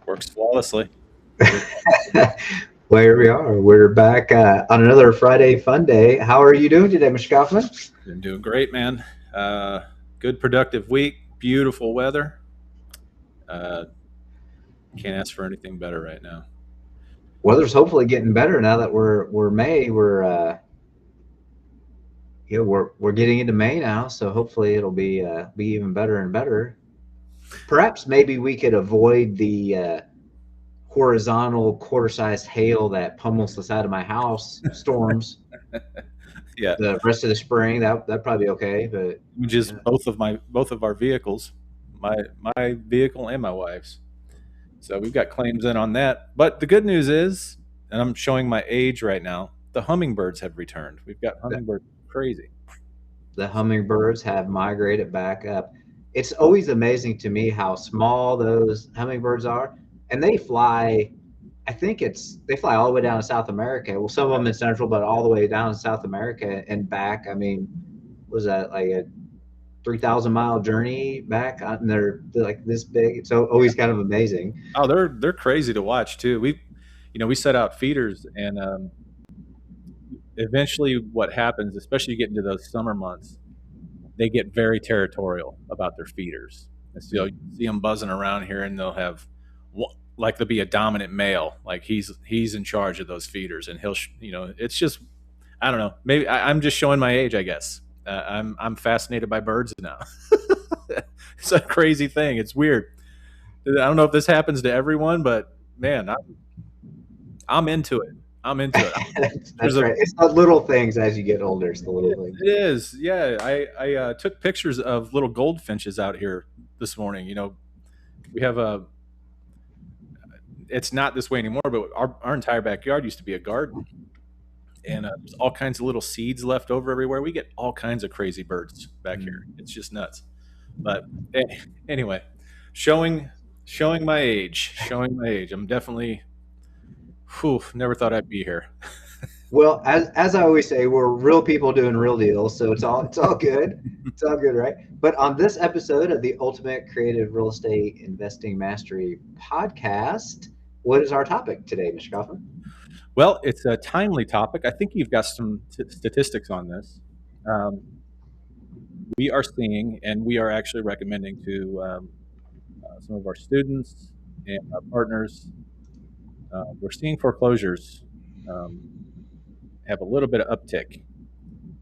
Works flawlessly. Well, here we are. We're back on another Friday fun day. How are you doing today, Mr. Kaufman? Been doing great, man. Good productive week. Beautiful weather. Uh, can't ask for anything better right now. Weather's hopefully getting better now that we're May. We're getting into May now, so hopefully it'll be even better and better. Perhaps maybe we could avoid the horizontal quarter-sized hail that pummels the side of my house storms. Yeah, The rest of the spring that'd probably be okay, but which is both of our vehicles, my vehicle and my wife's. So we've got claims in on that. But the good news is, and I'm showing my age right now, the hummingbirds have returned. We've got hummingbirds crazy. the hummingbirds have migrated back up. It's always amazing to me how small those hummingbirds are, and they fly. I think they fly all the way down to South America. Well, some of them in Central, but all the way down to South America and back. I mean, was that like a 3,000-mile journey back? And they're like this big. It's always kind of amazing. Oh, they're crazy to watch too. We set out feeders, and eventually, what happens, especially you get into those summer months, they get very territorial about their feeders. And so you see them buzzing around here, and they'll have like there'll be a dominant male, like he's in charge of those feeders, and it's just, I don't know. Maybe I'm just showing my age, I guess. I'm fascinated by birds now. It's a crazy thing. It's weird. I don't know if this happens to everyone, but man, I'm into it. I'm into it. That's right. It's the little things as you get older. It's the little things. It is. Yeah. I took pictures of little goldfinches out here this morning. We have it's not this way anymore, but our entire backyard used to be a garden. And there's all kinds of little seeds left over everywhere. We get all kinds of crazy birds back here. It's just nuts. But anyway, showing my age. I'm definitely, never thought I'd be here. Well, as I always say, we're real people doing real deals, so it's all good. It's all good, right? But on this episode of the Ultimate Creative Real Estate Investing Mastery podcast, what is our topic today, Mr. Kaufman? Well, it's a timely topic. I think you've got some statistics on this. We are seeing, and we are actually recommending to some of our students and our partners, we're seeing foreclosures have a little bit of uptick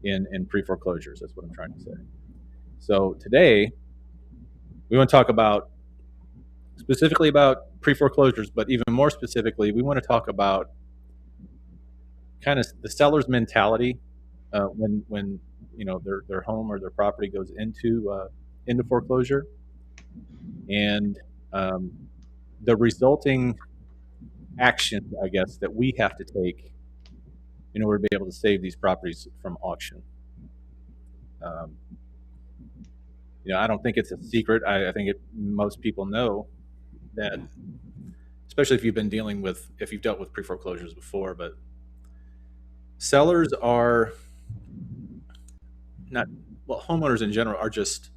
in pre-foreclosures. That's what I'm trying to say. So today, we want to talk specifically about pre-foreclosures, but even more specifically, we want to talk about kind of the seller's mentality when their home or their property goes into foreclosure, and the resulting action, I guess, that we have to take in order to be able to save these properties from auction. I don't think it's a secret. I think most people know that, especially if you've dealt with pre-foreclosures before, but sellers are not, well, homeowners in general are just,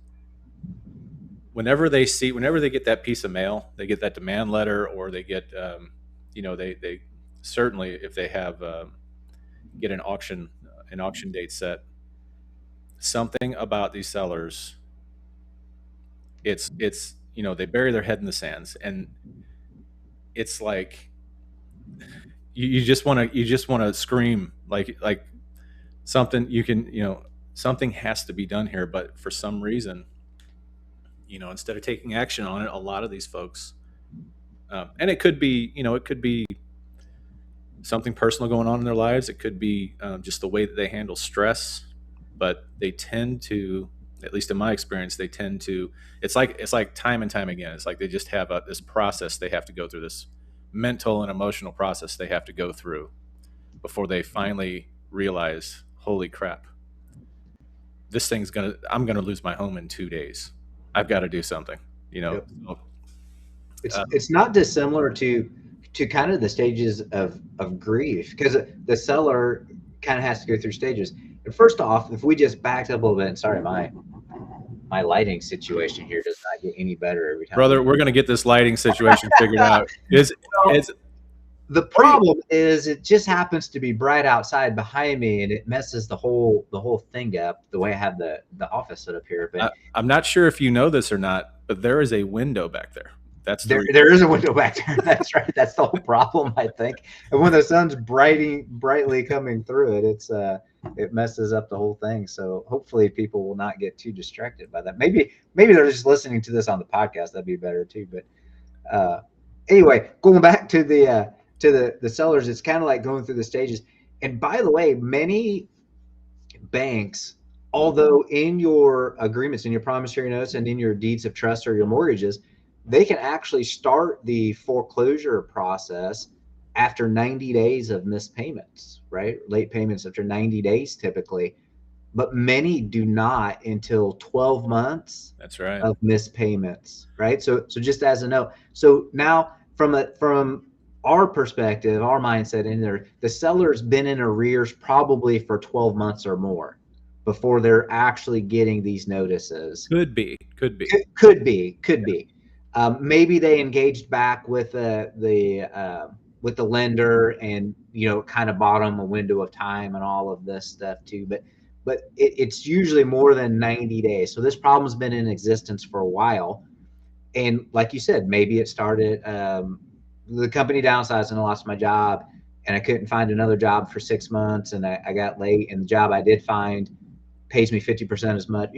whenever they get that piece of mail, they get that demand letter, or they get, they certainly, if they have, get an auction date set, something about these sellers, it's they bury their head in the sands, and it's like you just want to scream like something something has to be done here. But for some reason, instead of taking action on it, a lot of these folks, and it could be something personal going on in their lives. It could be just the way that they handle stress, but they tend to, at least in my experience, it's like time and time again. It's like they just have this process they have to go through, this mental and emotional process they have to go through before they finally realize, holy crap, I'm going to lose my home in 2 days. I've got to do something, Yep. It's not dissimilar to to kind of the stages of grief, because the seller kind of has to go through stages. And first off, if we just backed up a little bit, and sorry, my lighting situation here does not get any better every time Brother, we. we're going to get this lighting situation figured out. Well, Is the what do you problem is it just happens to be bright outside behind me, and it messes the whole thing up the way I have the office set up here. But I'm not sure if you know this or not, but there is a window back there. That's the reason. there is a window back there. That's right. That's the whole problem, I think. And when the sun's brightly coming through it, it messes up the whole thing. So hopefully people will not get too distracted by that. Maybe they're just listening to this on the podcast. That'd be better too. But anyway, going back to the sellers, it's kind of like going through the stages. And by the way, many banks, although in your agreements, in your promissory notes, and in your deeds of trust or your mortgages, they can actually start the foreclosure process after 90 days of missed payments, right? Late payments after 90 days typically, but many do not until 12 months That's right. of missed payments, right? So just as a note, so now from our perspective, our mindset in there, the seller's been in arrears probably for 12 months or more before they're actually getting these notices. Could be. Could be. Could be. Maybe they engaged back with the lender, and kind of bought them a window of time and all of this stuff too. But it's usually more than 90 days. So this problem's been in existence for a while. And like you said, maybe it started, the company downsized and I lost my job, and I couldn't find another job for 6 months, and I got late, and the job I did find pays me 50% as much,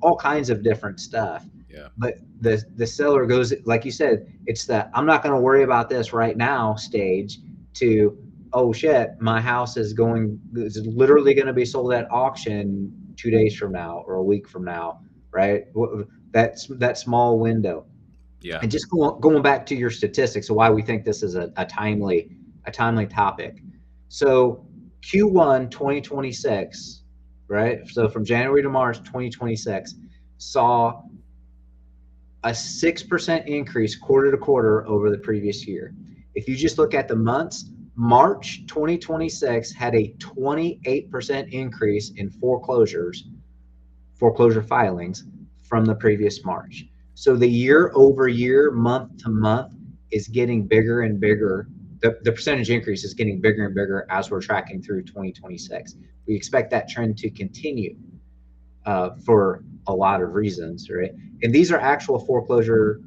all kinds of different stuff. Yeah. But the seller goes, like you said, it's the I'm not going to worry about this right now stage to, oh shit, my house is literally going to be sold at auction 2 days from now or a week from now, right? That's that small window. Yeah. And just going back to your statistics of why we think this is a timely topic. So Q1 2026, right? So from January to March 2026, saw a 6% increase quarter to quarter over the previous year. If you just look at the months, March 2026 had a 28% increase in foreclosure filings from the previous March. So the year over year, month to month is getting bigger and bigger. The percentage increase is getting bigger and bigger as we're tracking through 2026. We expect that trend to continue for a lot of reasons, right? And these are actual foreclosures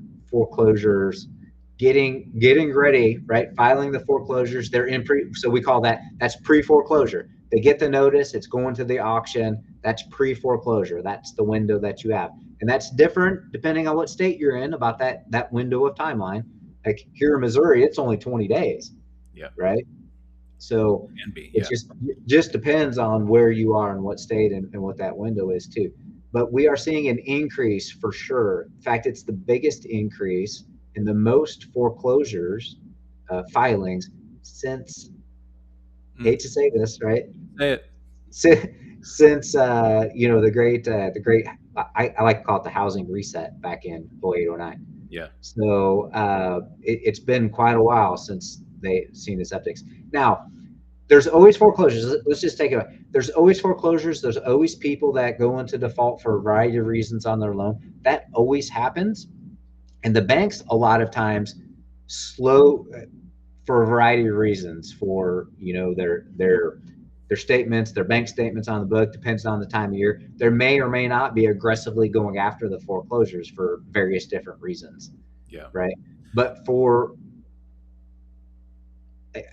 getting ready, right? Filing the foreclosures. They're in so we call that's pre-foreclosure. They get the notice, it's going to the auction. That's pre-foreclosure. That's the window that you have. And that's different depending on what state you're in about that window of timeline. Like here in Missouri, it's only 20 days. Yeah. Right. So Can be. it Yeah. just depends on where you are and what state and what that window is too. But we are seeing an increase for sure. In fact, it's the biggest increase in the most foreclosures filings since, hate to say this, right? Say it. Since the great I like to call it the housing reset back in 0809. Yeah. So it's been quite a while since they've seen this uptick. Now, there's always foreclosures. Let's just take it away. There's always foreclosures. There's always people that go into default for a variety of reasons on their loan. That always happens. And the banks, a lot of times, slow for a variety of reasons for, their statements, their bank statements on the book, depends on the time of year. There may or may not be aggressively going after the foreclosures for various different reasons. Yeah. Right. But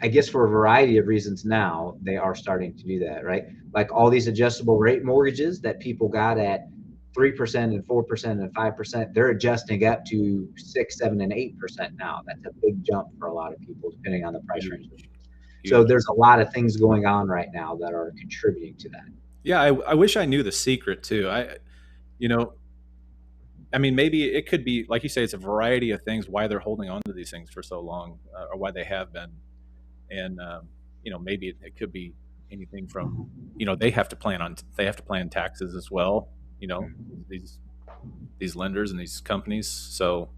I guess for a variety of reasons now, they are starting to do that, right? Like all these adjustable rate mortgages that people got at 3% and 4% and 5%, they're adjusting up to 6, 7, and 8% now. That's a big jump for a lot of people, depending on the price range. So there's a lot of things going on right now that are contributing to that. Yeah, I wish I knew the secret too. Maybe it could be, like you say, it's a variety of things why they're holding on to these things for so long, or why they have been. And maybe it could be anything from, they have to plan taxes as well. These lenders and these companies. So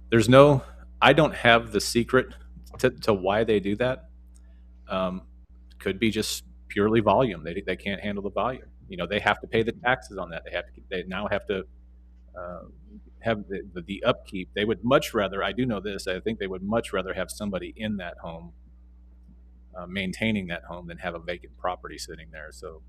there's no I don't have the secret to why they do that. Um, could be just purely volume. They can't handle the volume. They have to pay the taxes on that. They now have to uh, have the upkeep. They would much rather. I do know this. I think they would much rather have somebody in that home maintaining that home than have a vacant property sitting there. So,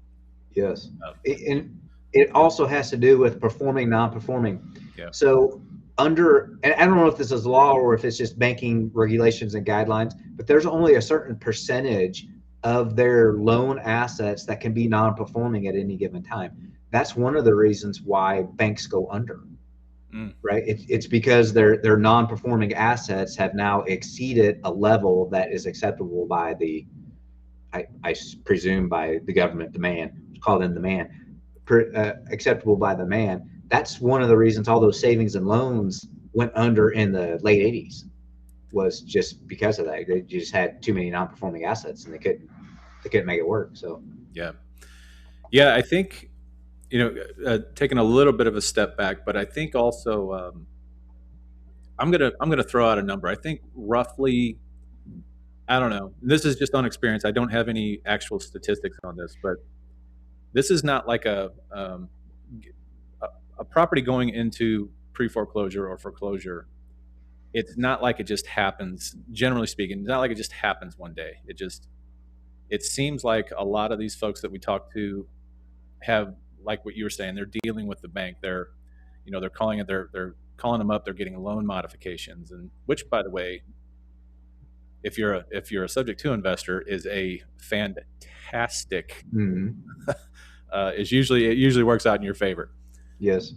Yes. uh, And it also has to do with performing, non-performing. yeah. So under, and I don't know if this is law or if it's just banking regulations and guidelines, but there's only a certain percentage of their loan assets that can be non-performing at any given time. That's one of the reasons why banks go under, Mm, right? It's because their non-performing assets have now exceeded a level that is acceptable by the, I presume by the government demand, call them demand, acceptable by the man. That's one of the reasons all those savings and loans went under in the late 80s, was just because of that. They just had too many non-performing assets and they couldn't make it work. So yeah. Yeah. I think taking a little bit of a step back, but I think also I'm gonna throw out a number. I think roughly, I don't know. This is just on experience. I don't have any actual statistics on this, but this is not like a, a property going into pre-foreclosure or foreclosure. It's not like it just happens. Generally speaking, it's not like it just happens one day. It seems like a lot of these folks that we talk to have, like what you were saying, they're dealing with the bank. They're calling it. They're calling them up. They're getting loan modifications, and which, by the way, if you're a subject to investor, is a fantastic. mm-hmm. It usually works out in your favor. Yes.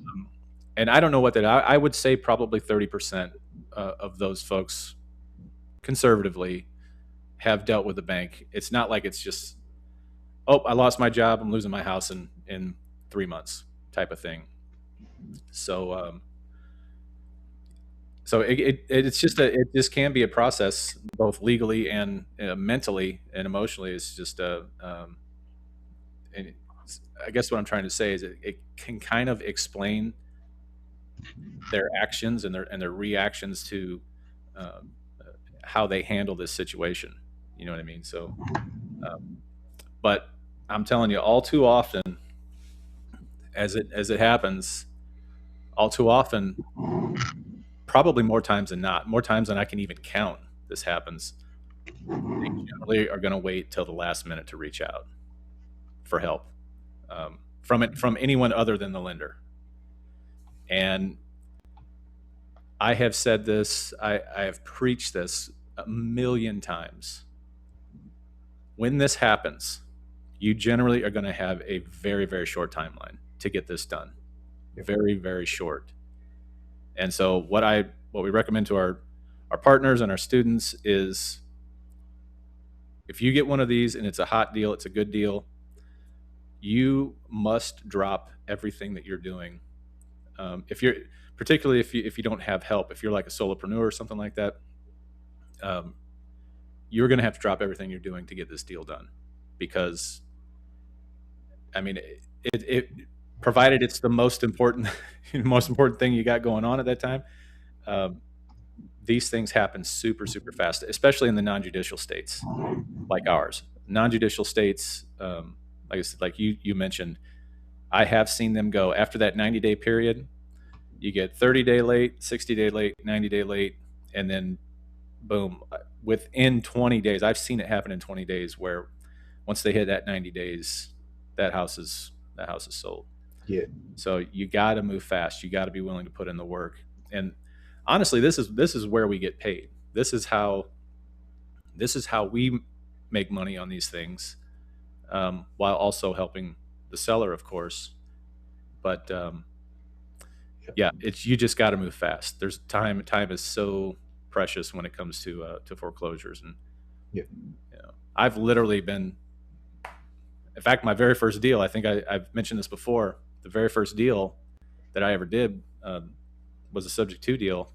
And I don't know what that. I would say probably 30% of those folks, conservatively, have dealt with the bank. It's not like it's just, oh, I lost my job, I'm losing my house in 3 months type of thing. So it just can be a process, both legally and mentally and emotionally. It's just and I guess what I'm trying to say is it can kind of explain their actions and their reactions to um, how they handle this situation. You know what I mean? So, um, but I'm telling you, all too often, as it happens, all too often, probably more times than not, more times than I can even count, this happens. They generally are going to wait till the last minute to reach out for help from anyone other than the lender. And I have said this, I have preached this a million times. When this happens, you generally are going to have a very, very short timeline to get this done. Very, very short. And so what we recommend to our partners and our students is, if you get one of these and it's a hot deal, it's a good deal, you must drop everything that you're doing. If you're particularly if you don't have help, if you're like a solopreneur or something like that, um, you're going to have to drop everything you're doing to get this deal done, because I mean, it provided it's the most important most important thing you got going on at that time. Um, these things happen super super fast, especially in the non-judicial states like ours. Non-judicial states, like I said, like you mentioned, I have seen them go after that 90-day period. You get 30-day late, 60-day late, 90-day late, and then boom, within 20 days. I've seen it happen in 20 days, where once they hit that 90 days, that house is sold. Yeah. So you got to move fast. You got to be willing to put in the work. And honestly, this is where we get paid. This is how we make money on these things, while also helping the seller, of course. But yeah, it's you just got to move fast. There's time. Time is so precious when it comes to foreclosures, and Yeah. I've literally been. In fact, my very first deal, I think I've mentioned this before. The very first deal that I ever did was a subject to deal,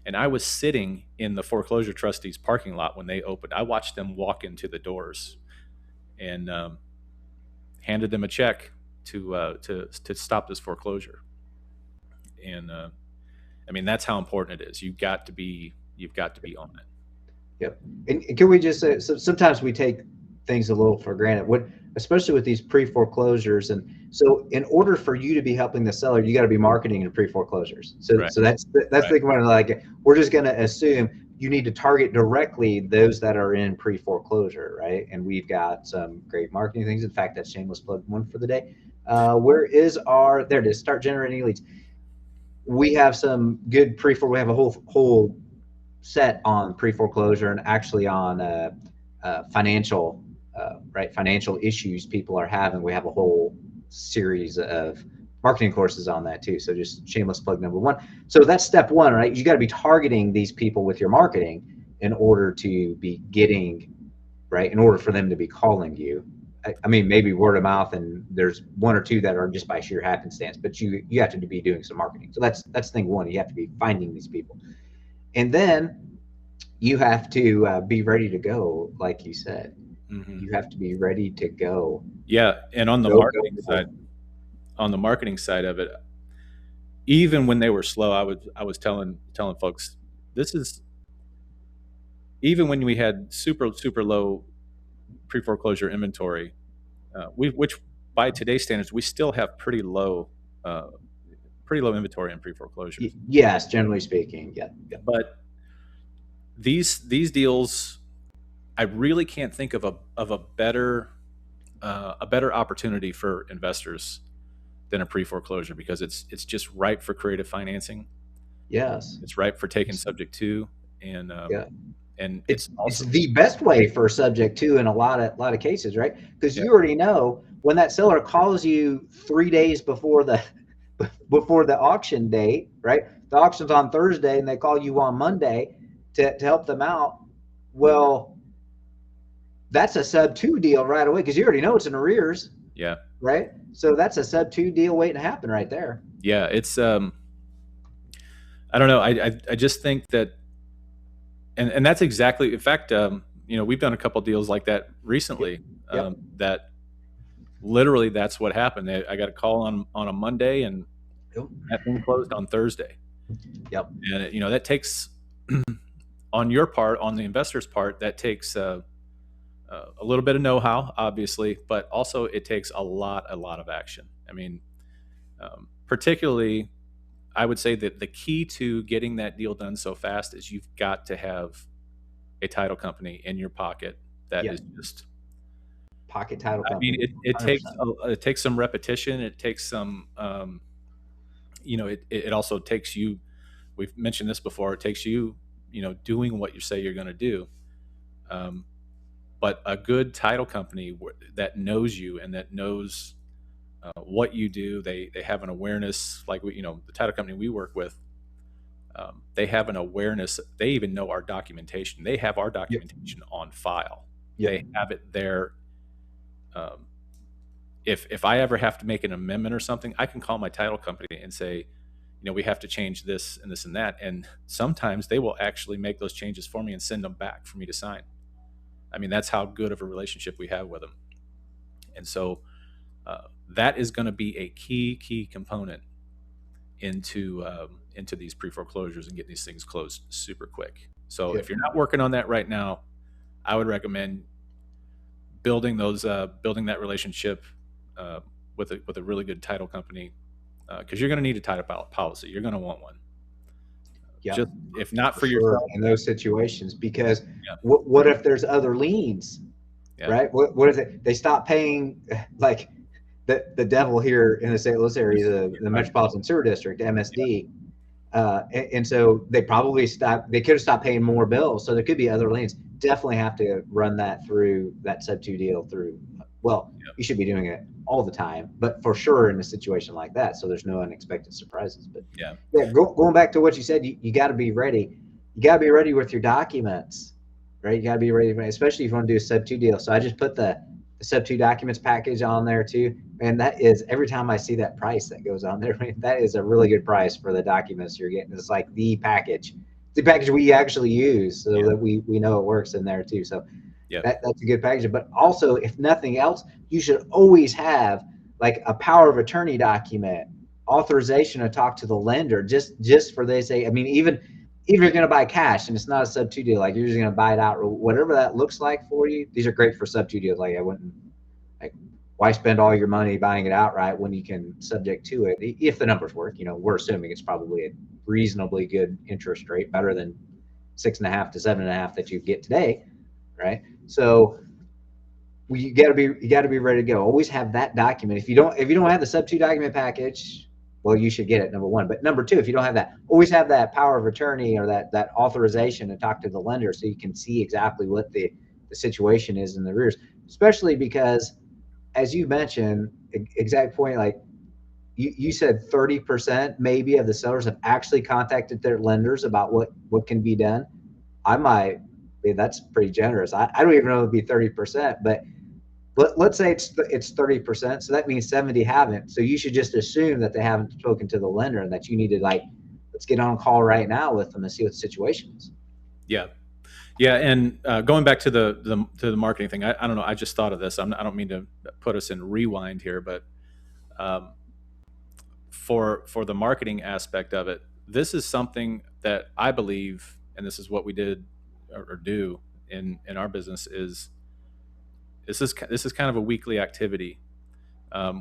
and I was sitting in the foreclosure trustees parking lot when they opened. I watched them walk into the doors and handed them a check to stop this foreclosure. And I mean, that's how important it is. You got to be you've got to be on it. Yep. And can we just say, so sometimes we take things a little for granted, especially with these pre-foreclosures. And so in order for you to be helping the seller, you got to be marketing in pre-foreclosures. So, Right. so that's Right. the one, like, we're just going to assume you need to target directly those that are in pre-foreclosure, right? And we've got some great marketing things. In fact, that's shameless plug one for the day. Where is our, there it is, start generating leads. We have some good we have a whole set on pre-foreclosure and actually on financial financial issues people are having. We have a whole series of marketing courses on that too. So just shameless plug number one. So that's step one, right? You got to be targeting these people with your marketing in order to be getting, right, in order for them to be calling you. I mean, maybe word of mouth, and there's one or two that are just by sheer happenstance, but you have to be doing some marketing. So that's thing one. You have to be finding these people, and then you have to be ready to go, like you said. Mm-hmm. You have to be ready to go. Yeah, and Go. on the marketing side of it, even when they were slow, I was telling folks, this is, even when we had super low pre foreclosure inventory, which by today's standards we still have uh, pretty low inventory in pre foreclosures. Yes, generally speaking. Yeah. Yeah. But these deals, I really can't think of a better opportunity for investors than a pre foreclosure, because it's just ripe for creative financing. Yes. It's ripe for taking subject to, and Yeah. it's It's also, the best way for subject to in a lot of cases, right? Because yeah, you already know when that seller calls you 3 days before the before the auction date, right? The auction's on Thursday and they call you on Monday to help them out. Well, that's a sub two deal right away because you already know it's in arrears, yeah, right? So that's a sub two deal waiting to happen right there. yeah. It's I don't know. I just think that, and that's exactly, in fact, we've done a couple deals like that Yep. recently. Yep. That literally, that's what happened. I got a call on a Monday, and Yep. that thing closed on Thursday. Yep. And that takes, on your part, on the investor's part, that takes a little bit of know-how, obviously, but also it takes a lot of action. I mean, particularly, I would say that the key to getting that deal done so fast is you've got to have a title company in your pocket that Yep. is just, Pocket title I mean, company. it takes some repetition. It takes some, it also takes you, we've mentioned this before, it takes you, doing what you say you're going to do. Um, but a good title company that knows you and that knows what you do, they have an awareness, like the title company we work with, they have an awareness. They even know our documentation. They have our Yep. documentation on file. Yep. They have it there. Um, if I ever have to make an amendment or something, I can call my title company and say, we have to change this and this and that. And sometimes they will actually make those changes for me and send them back for me to sign. I mean, that's how good of a relationship we have with them. And so that is going to be a key component into these pre foreclosures and getting these things closed super quick. So Yep. if you're not working on that right now, I would recommend building that relationship with a really good title company, because you're going to need a title policy. You're going to want one. Yep. Just, if not For for sure yourself. in those situations, because Yeah. what if there's other liens, Yeah. right? What if they stop paying, like the devil here in the St. Louis area, the Right. Metropolitan Sewer District, Yeah. MSD, and so they probably they could have stopped paying more bills, so there could be other liens. Definitely have to run that through that sub two deal through. Well, Yeah. you should be doing it all the time, but for sure in a situation like that, so there's no unexpected surprises. But Yeah. yeah, going back to what you said, you got to be ready. You got to be ready with your documents, right? You got to be ready, especially if you want to do a sub two deal. So I just put the sub two documents package on there too. And that is, every time I see that price that goes on there, man, that is a really good price for the documents you're getting. It's like the package we actually use, so that we know it works in there too. So Yeah. that's a good package. But also, if nothing else, you should always have like a power of attorney document, authorization to talk to the lender, just for they say. I mean, if you're going to buy cash and it's not a sub two deal, like you're just going to buy it out or whatever that looks like for you. These are great for sub two deals. Like I wouldn't like, why spend all your money buying it outright when you can subject to it if the numbers work. We're assuming it's probably a reasonably good interest rate, better than 6.5 to 7.5 that you get today, right? So you got to be ready to go. Always have that document. If you don't have the sub two document package, well, you should get it, number one. But number two, if you don't have that, always have that power of attorney or that authorization to talk to the lender so you can see exactly what the situation is in the rears. Especially because, as you mentioned, exact point, like you said 30% maybe of the sellers have actually contacted their lenders about what can be done. That's pretty generous. I don't even know if it'd be 30%, but let's say it's 30%. So that means 70 haven't. So you should just assume that they haven't spoken to the lender and that you need to let's get on a call right now with them and see what the situation is. Yeah. Yeah, and going back to the marketing thing, I don't know. I just thought of this. I don't mean to put us in rewind here, but um, for the marketing aspect of it, this is something that I believe, and this is what we did or do in our business is this is kind of a weekly activity.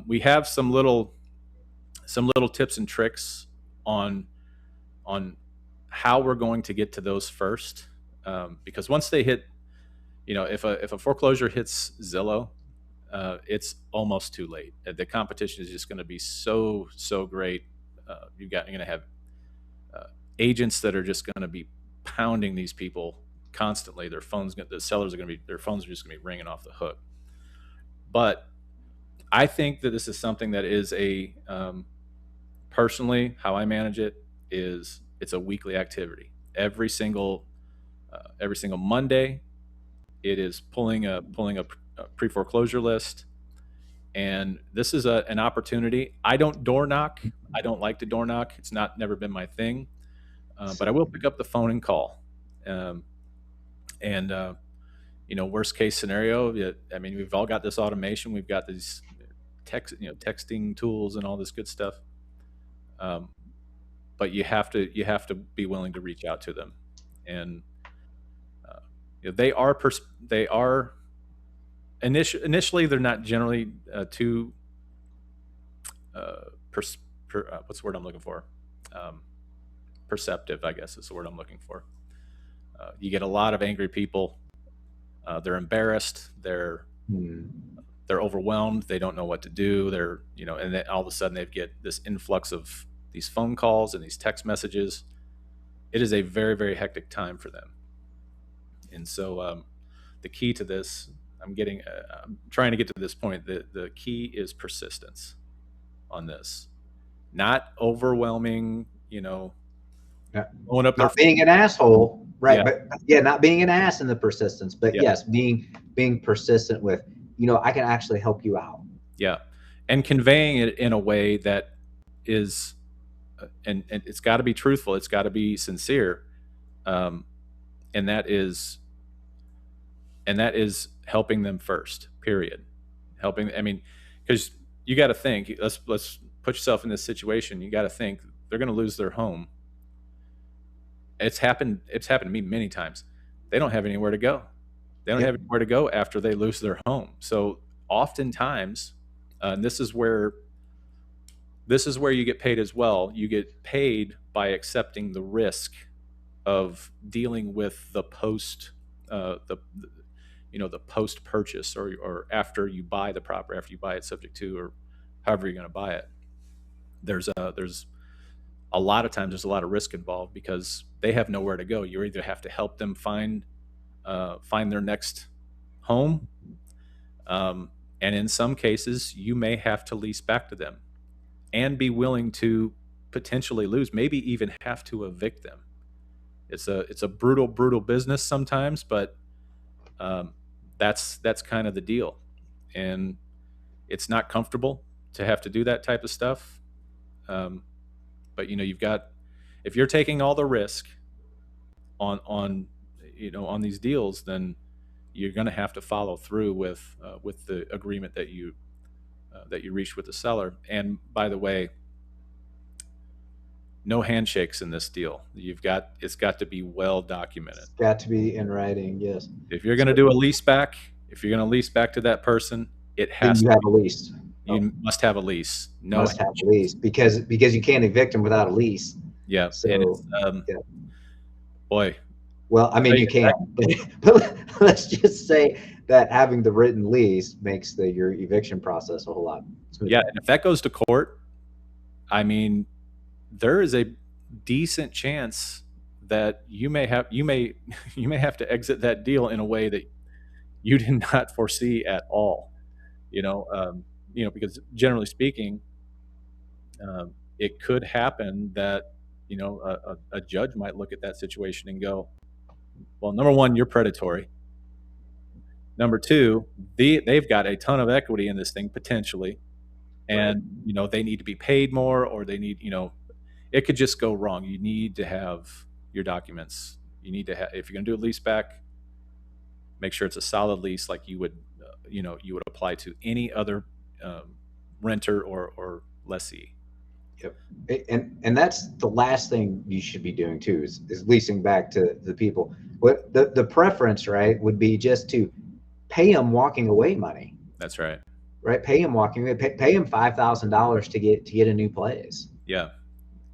We have some little tips and tricks on on how we're going to get to those first, because once they hit, if a foreclosure hits Zillow, it's almost too late. The competition is just going to be so great. You're going to have uh, agents that are just going to be pounding these people constantly. The sellers are going to be, their phones are just going to be ringing off the hook. But I think that this is something that is personally, how I manage it is it's a weekly activity. Every single Monday, it is pulling a pre-foreclosure list, and this is an opportunity. I don't door knock. I don't like to door knock. It's never been my thing, but I will pick up the phone and call. Um, and worst case scenario, I mean, we've all got this automation. We've got these texting tools and all this good stuff. Um, but you have to be willing to reach out to them, and uh, they are initially they're not generally too pers- what's the word I'm looking for, um, perceptive, I guess is the word I'm looking for. You get a lot of angry people. They're embarrassed. They're overwhelmed. They don't know what to do. And then all of a sudden they get this influx of these phone calls and these text messages. It is a very, very hectic time for them. And so the key to this, I'm trying to get to this point. The key is persistence on this, not overwhelming, Yeah. blowing up their Not phone. being an asshole, right? Yeah, But yeah, not being an ass in the persistence, but yeah, yes, being persistent with, I can actually help you out. yeah, and conveying it in a way that is, and it's got to be truthful. It's got to be sincere, um, and that is helping them first. Period. Helping. I mean, because you got to think. Let's put yourself in this situation. You got to think they're going to lose their home. It's happened. It's happened to me many times. They don't have anywhere to go. They don't have Yep. anywhere to go after they lose their home. So oftentimes, and this is where you get paid as well. You get paid by accepting the risk of dealing with the post purchase, or after you buy the property, after you buy it subject to, or however you're going to buy it. There's a lot of times there's a lot of risk involved because they have nowhere to go. You either have to help them find their next home, um, and in some cases you may have to lease back to them and be willing to potentially lose, maybe even have to evict them. It's a brutal business sometimes, but um, that's kind of the deal, and it's not comfortable to have to do that type of stuff. Um, but you've got, if you're taking all the risk on these deals, then you're going to have to follow through with the agreement that you reached with the seller. And by the way, no handshakes in this deal. It's got to be well documented. It's got to be in writing. Yes. If you're going So to do a lease back, if you're going to lease back to that person, it then has you to have be, a lease. Oh, you must have a lease. No must have a handshakes. lease because you can't evict them without a lease. Yeah, and So it's yeah. boy, Well, I I'll mean, tell you you can, that, but let's just say that having the written lease makes your eviction process a whole lot yeah, smoother. and if that goes to court, I mean, there is a decent chance that you may have to exit that deal in a way that you did not foresee at all. Because generally speaking, it could happen that a judge might look at that situation and go, well, number one, you're predatory. Number two, they've got a ton of equity in this thing potentially, Right. and they need to be paid more, or they need it could just go wrong. You need to have your documents. You need to have, if you're going to do a lease back, make sure it's a solid lease, like you would apply to any other um, renter or lessee. Yep. And that's the last thing you should be doing too is leasing back to the people. What the preference, right, would be just to pay them walking away money, That's right. right? Pay them walking away, pay them $5,000 to get a new place. Yeah.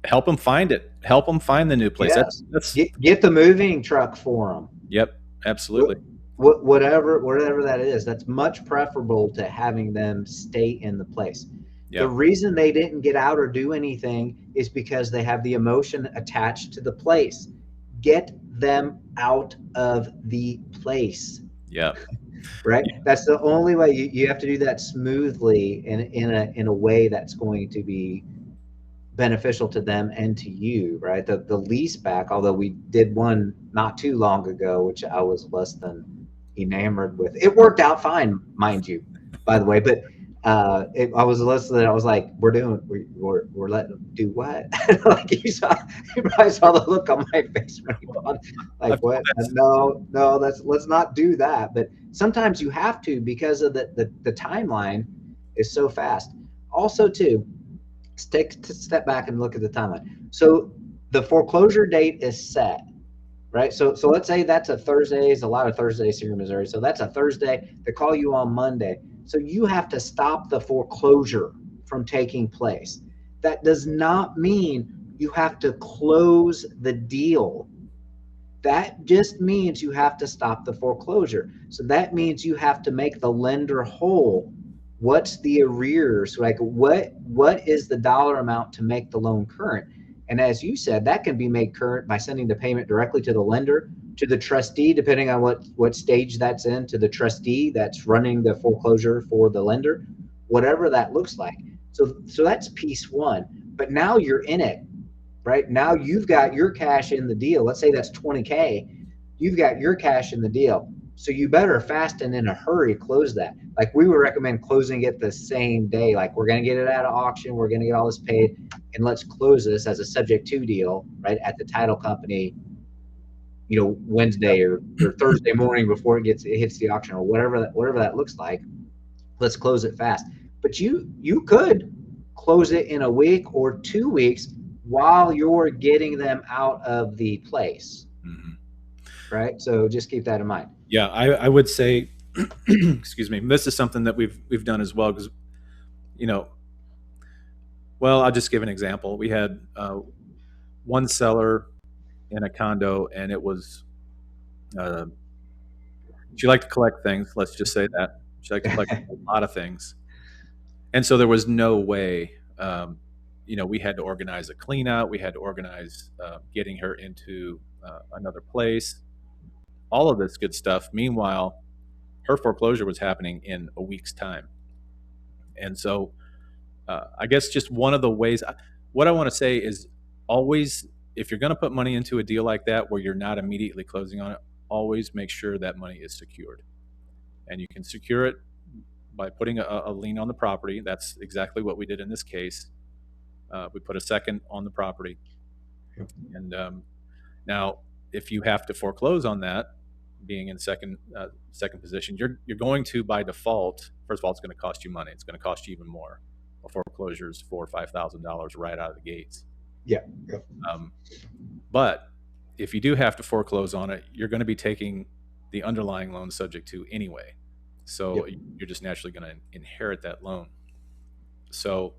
Help them find it. Help them find the new place. Yes. That's Get the moving truck for them. Yep, absolutely. Whatever that is, that's much preferable to having them stay in the place. The Yep. reason they didn't get out or do anything is because they have the emotion attached to the place. Get them out of the place. Yep. Right. That's the only way. You have to do that smoothly in a way that's going to be beneficial to them and to you, right? The lease back, although we did one not too long ago, which I was less than enamored with. It worked out fine, mind you, by the way. But I was listening. I was like, we're letting them do what? Like you probably saw the look on my face when he bought it. I Like feel what? that's No, let's not do that. But sometimes you have to because of the timeline is so fast. Also, too, take a step back and look at the timeline. So the foreclosure date is set, right? So let's say that's a Thursday. It's a lot of Thursdays here in Missouri. So that's a Thursday. They call you on Monday. So you have to stop the foreclosure from taking place. That does not mean you have to close the deal. That just means you have to stop the foreclosure. So that means you have to make the lender whole. What's the arrears? Like what is the dollar amount to make the loan current? And as you said, that can be made current by sending the payment directly to the lender, to the trustee, depending on what stage that's in, to the trustee that's running the foreclosure for the lender, whatever that looks like. So that's piece one. But now you're in it, right? Now you've got your cash in the deal. Let's say that's 20K. You've got your cash in the deal. So you better fast and in a hurry close that. Like we would recommend closing it the same day. Like we're going to get it out of auction. We're going to get all this paid and let's close this as a subject to deal, right? At the title company, Wednesday or Thursday morning before it hits the auction or whatever that looks like. Let's close it fast. But you could close it in a week or 2 weeks while you're getting them out of the place. Mm-hmm. Right. So just keep that in mind. Yeah, I would say, excuse me, this is something that we've done as well because, well, I'll just give an example. We had one seller in a condo, and it was uh, she liked to collect things. Let's just say that she liked to collect a lot of things, and so there was no way. We had to organize a clean out. We had to organize getting her into another place. All of this good stuff. Meanwhile, her foreclosure was happening in a week's time. And so I guess just one of the ways, what I want to say is always, if you're going to put money into a deal like that where you're not immediately closing on it, always make sure that money is secured. And you can secure it by putting a lien on the property. That's exactly what we did in this case. We put a second on the property. And now, if you have to foreclose on that, being in second position, you're going to, by default, first of all, it's going to cost you money. It's going to cost you even more. A foreclosure is $4,000 or $5,000 right out of the gates. Yeah. Yeah. Um, but if you do have to foreclose on it, you're going to be taking the underlying loan subject to anyway. So Yep. you're just naturally going to inherit that loan. So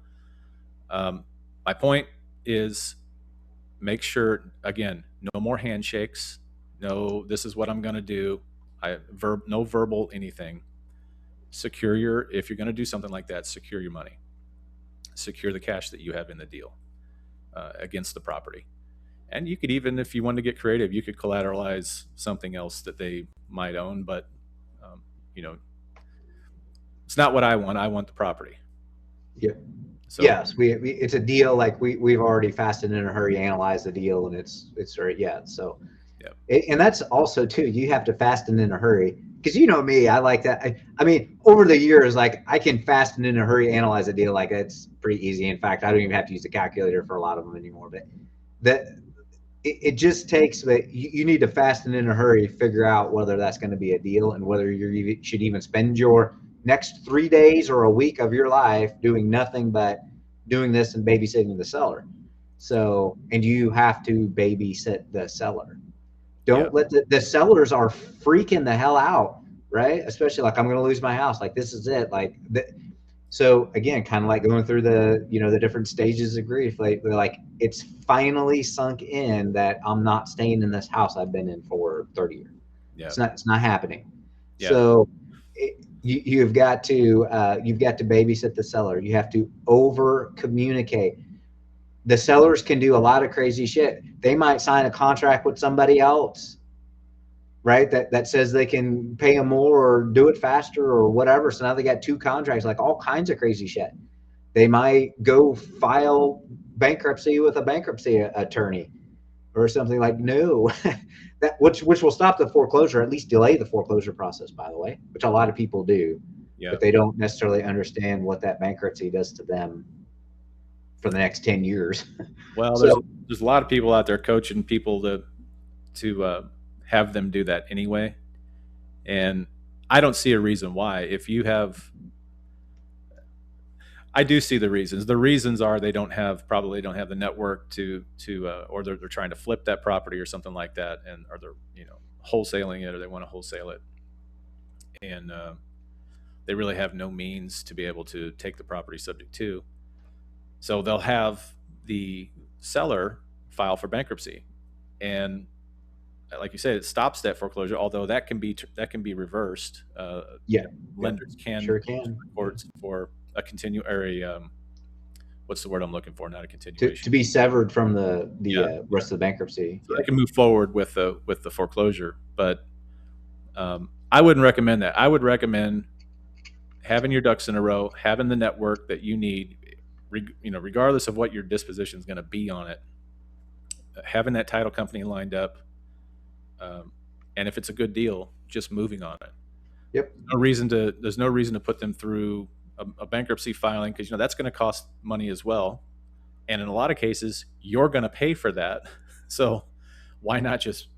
um, my point is make sure, again, no more handshakes. No, this is what I'm going to do. No verbal anything. Secure your, if you're going to do something like that, secure your money. Secure the cash that you have in the deal against the property. And you could even, if you want to get creative, you could collateralize something else that they might own, but um, you know, it's not what I want. I want the property. Yep. So Yes, we it's a deal like we've already fast and in a hurry analyzed the deal, and it's right. Yeah. So yeah, and that's also too, you have to fast and in a hurry, because you know me, I like that. I mean, over the years, like I can fast and in a hurry analyze a deal, like it's pretty easy. In fact, I don't even have to use a calculator for a lot of them anymore. But that it just takes that you need to fast and in a hurry figure out whether that's going to be a deal, and whether you should even spend your next 3 days or a week of your life doing nothing but doing this and babysitting the seller. So, and you have to babysit the seller. yeah, Don't let the sellers are freaking the hell out, right? Especially like, I'm going to lose my house, like this is it, like so again, kind of like going through the, the different stages of grief, like it's finally sunk in that I'm not staying in this house I've been in for 30 years. yeah, It's not happening. yeah, So you've got to babysit the seller. You have to over communicate. The sellers can do a lot of crazy shit. They might sign a contract with somebody else, right? That says they can pay them more or do it faster or whatever. So now they got two contracts, like all kinds of crazy shit. They might go file bankruptcy with a bankruptcy attorney or something, like no. That which will stop the foreclosure, at least delay the foreclosure process, by the way, which a lot of people do, yeah. but they don't necessarily understand what that bankruptcy does to them for the next 10 years. Well, So there's a lot of people out there coaching people to have them do that anyway, and I don't see a reason why. If you have, I do see the reasons. The reasons are they probably don't have the network or they're trying to flip that property or something like that, and or they're wholesaling it or they want to wholesale it, and they really have no means to be able to take the property subject to. So they'll have the seller file for bankruptcy, and like you said, it stops that foreclosure. Although that can be reversed. yeah, yeah, Lenders can sure go to can. the courts for a what's the word I'm looking for? Not a To continuation. be severed from the Yeah, rest of the bankruptcy. so Yeah. they can move forward with the foreclosure. But I wouldn't recommend that. I would recommend having your ducks in a row, having the network that you need, regardless of what your disposition is going to be on it, having that title company lined up, um, and if it's a good deal, just moving on it. Yep. There's no reason to put them through a bankruptcy filing, because that's going to cost money as well, and in a lot of cases, you're going to pay for that. So why not just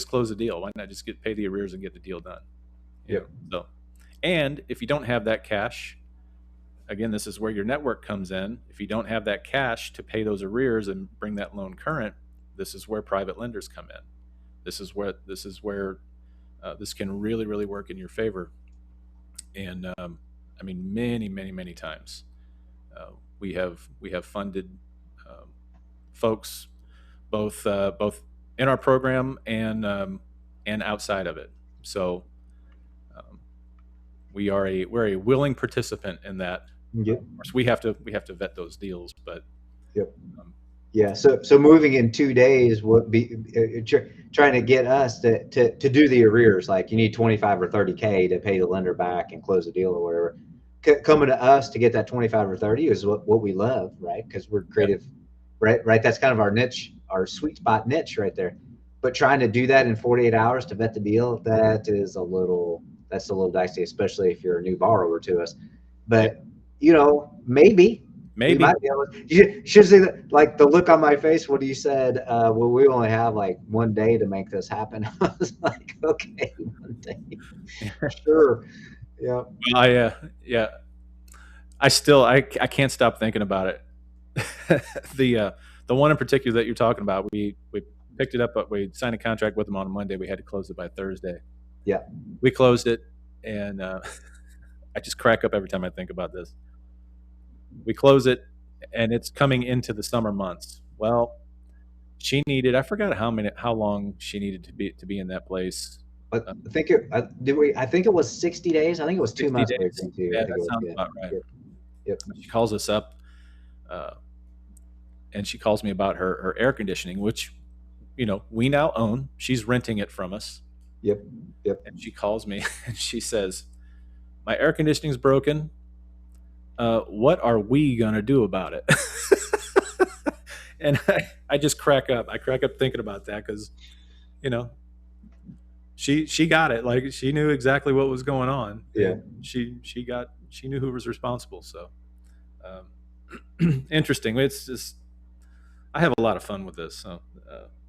close the deal? Why not just pay the arrears and get the deal done? Yep. So, and if you don't have that cash, again, this is where your network comes in. If you don't have that cash to pay those arrears and bring that loan current, this is where private lenders come in. This is where this can really, really work in your favor. And I mean, many, many, many times uh, we have funded folks both in our program and outside of it. So um, we're a willing participant in that. Yep. Of course, we have to vet those deals, but Yep. um, Yeah. So moving in 2 days would be trying to get us to do the arrears. Like you need 25 or 30K to pay the lender back and close the deal or whatever. Coming to us to get that 25 or 30 is what we love, right? Because we're yeah, creative, right? Right. That's kind of our niche, our sweet spot niche right there. But trying to do that in 48 hours to vet the deal, that's a little dicey, especially if you're a new borrower to us. yeah, But maybe we maybe. might be able to. You should see like the look on my face when you said, well, we only have like one day to make this happen. I was like, okay, one day. Sure. Yeah. Yeah, I can't stop thinking about it. the the one in particular that you're talking about, we picked it up, but we signed a contract with them on a Monday. We had to close it by Thursday. Yeah. We closed it, and I just crack up every time I think about this. We close it, and it's coming into the summer months. Well, she needed, I forgot how long she needed to be in that place. But I think it did we. I think it was 60 days. I think it was 2 60 months we days. agreed to. Yeah, I think that it was. sounds Yeah. about right. Yep. Yep. She calls us up, uh, and she calls me about her air conditioning, which we now own. She's renting it from us. Yep. Yep. And she calls me and she says, "My air conditioning's broken. What are we gonna do about it?" And I just crack up. I crack up thinking about that because you know she got it. Like she knew exactly what was going on, Yeah. and she knew who was responsible. So interesting. It's just I have a lot of fun with this. So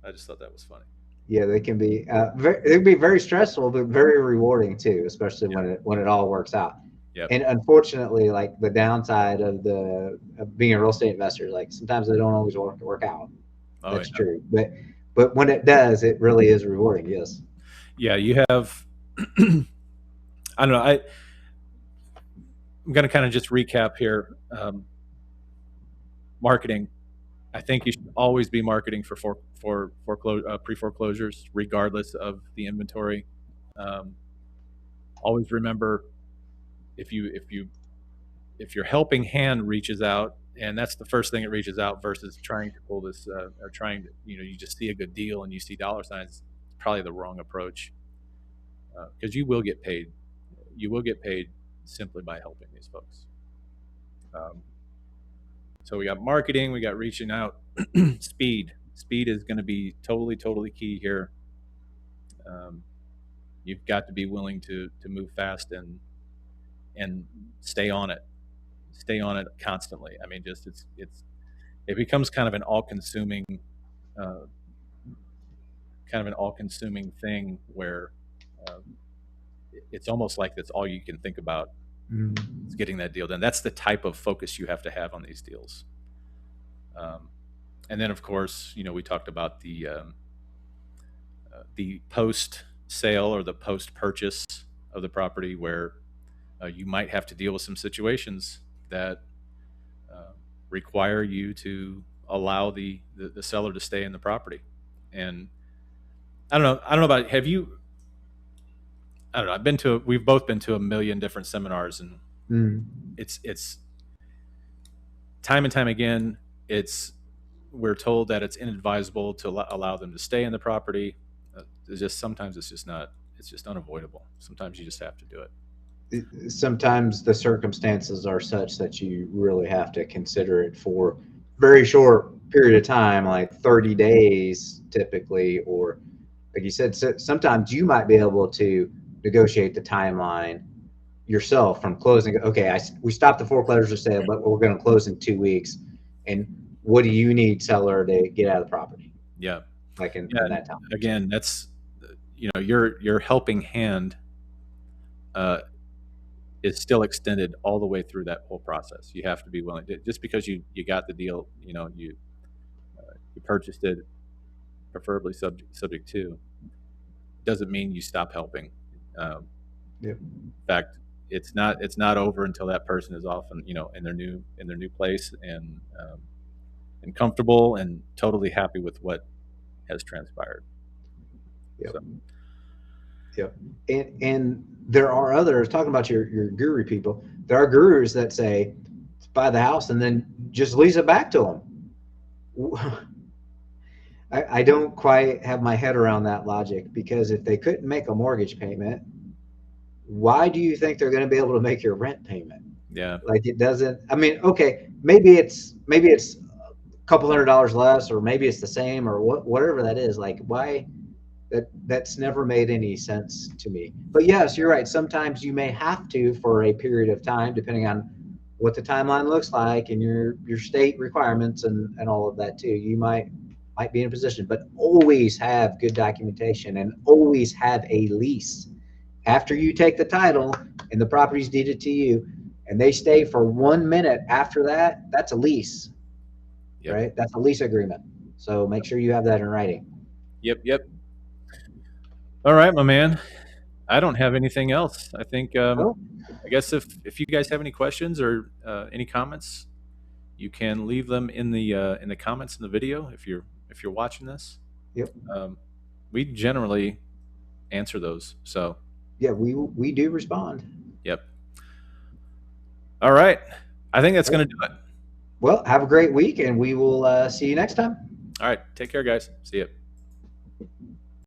I just thought that was funny. Yeah, they can be. They can be very stressful, but very rewarding too, especially Yep. when it all works out. Yep. And unfortunately, like the downside of being a real estate investor, like sometimes they don't always work out. Oh That's yeah. true. But when it does, it really is rewarding. Yes. Yeah. You have. I don't know. I'm going to kind of just recap here. Marketing. I think you should always be marketing for pre-foreclosures, regardless of the inventory. Um, always remember if your helping hand reaches out, and that's the first thing it reaches out versus trying to pull this or trying to you just see a good deal and you see dollar signs. It's probably the wrong approach because you will get paid. You will get paid simply by helping these folks. Um, So we got marketing, we got reaching out, speed. Speed is going to be totally key here. Um, you've got to be willing to move fast and stay on it constantly. I mean, just it becomes uh, kind of an all consuming thing where um, it's almost like that's all you can think about is getting that deal done. That's the type of focus you have to have on these deals. Um, and then, of course, we talked about the post sale or the post purchase of the property where you might have to deal with some situations that uh, require you to allow the seller to stay in the property. And I don't know about have you I don't know. We've both been to a million different seminars, and Mm. it's time and time again. We're told that it's inadvisable to allow them to stay in the property. Sometimes it's just not. It's just unavoidable. Sometimes you just have to do it. Sometimes the circumstances are such that you really have to consider it for very short period of time, like 30 days typically, or like you said, sometimes you might be able to negotiate the timeline yourself from closing. Okay, we stopped the foreclosure sale, but we're going to close in 2 weeks. And what do you need seller to get out of the property? Yeah, Like yeah. in that time. Again, that's your helping hand uh, is still extended all the way through that whole process. You have to be willing. Just because you got the deal, you purchased it, preferably subject to, doesn't mean you stop helping. Yep. In fact, it's not over until that person is off and in their new place and comfortable and totally happy with what has transpired. Yep. So, Yep. And there are others talking about your guru people. There are gurus that say buy the house and then just lease it back to them. I don't quite have my head around that logic because if they couldn't make a mortgage payment, why do you think they're going to be able to make your rent payment? yeah, Like it doesn't. I mean, okay, maybe it's a couple $100 less, or maybe it's the same, or whatever that is. Like why? That's never made any sense to me. But yes, you're right. Sometimes you may have to for a period of time, depending on what the timeline looks like and your state requirements and all of that too. You might be in a position, but always have good documentation and always have a lease. After you take the title and the property's deeded to you, and they stay for 1 minute after that, that's a lease. Yep. right? That's a lease agreement. So make sure you have that in writing. Yep. Yep. All right, my man. I don't have anything else. I think Oh, I guess if you guys have any questions or any comments, you can leave them in the comments in the video if you're watching this. yep. Um, we generally answer those. So, Yeah, we do respond. yep. All right. I think that's going to do it. Well, have a great week, and we will see you next time. All right. Take care, guys. See ya.